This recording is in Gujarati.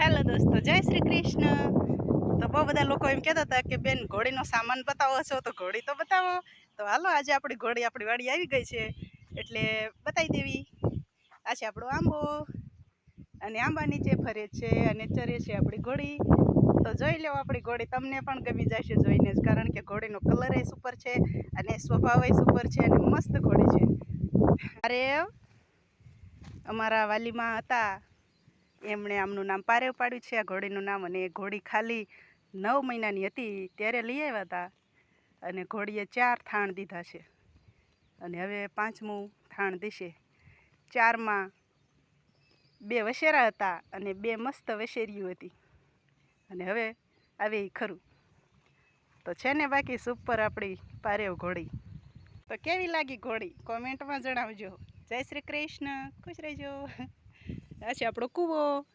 હેલો દોસ્તો, જય શ્રી કૃષ્ણ. તો બહુ બધા લોકો એમ કહેતા હતા કે બેન ઘોડીનો સામાન બતાવો છો તો ઘોડી તો બતાવો. તો હાલો, આજે આપણી ઘોડી આપણી વાડી આવી ગઈ છે એટલે બતાવી દેવી. આ છે આપણો આંબો અને આંબા નીચે ફરે છે અને ચરે છે આપણી ઘોડી. તો જોઈ લો આપણી ઘોડી, તમને પણ ગમી જશે જોઈને જ, કારણ કે ઘોડીનો કલર એ સુપર છે અને સ્વભાવ એ સુપર છે અને મસ્ત ઘોડી છે. અરે અમારા વાલીમાં હતા, એમણે આમનું નામ પારેવ પાડ્યું છે આ ઘોડીનું નામ. અને એ ઘોડી ખાલી 9 મહિનાની હતી ત્યારે લઈ આવ્યા હતા અને ઘોડીએ 4 થાણ દીધા છે અને હવે 5મું થાણ દેશે. 4માં 2 વશેરા હતા અને 2 મસ્ત વશેરીઓ હતી અને હવે આવે એ ખરું. તો છે ને બાકી સુપર આપણી પારેવ ઘોડી. તો કેવી લાગી ઘોડી કોમેન્ટમાં જણાવજો. જય શ્રી કૃષ્ણ, ખુશ રહેજો. આ છે આપણો કૂવો.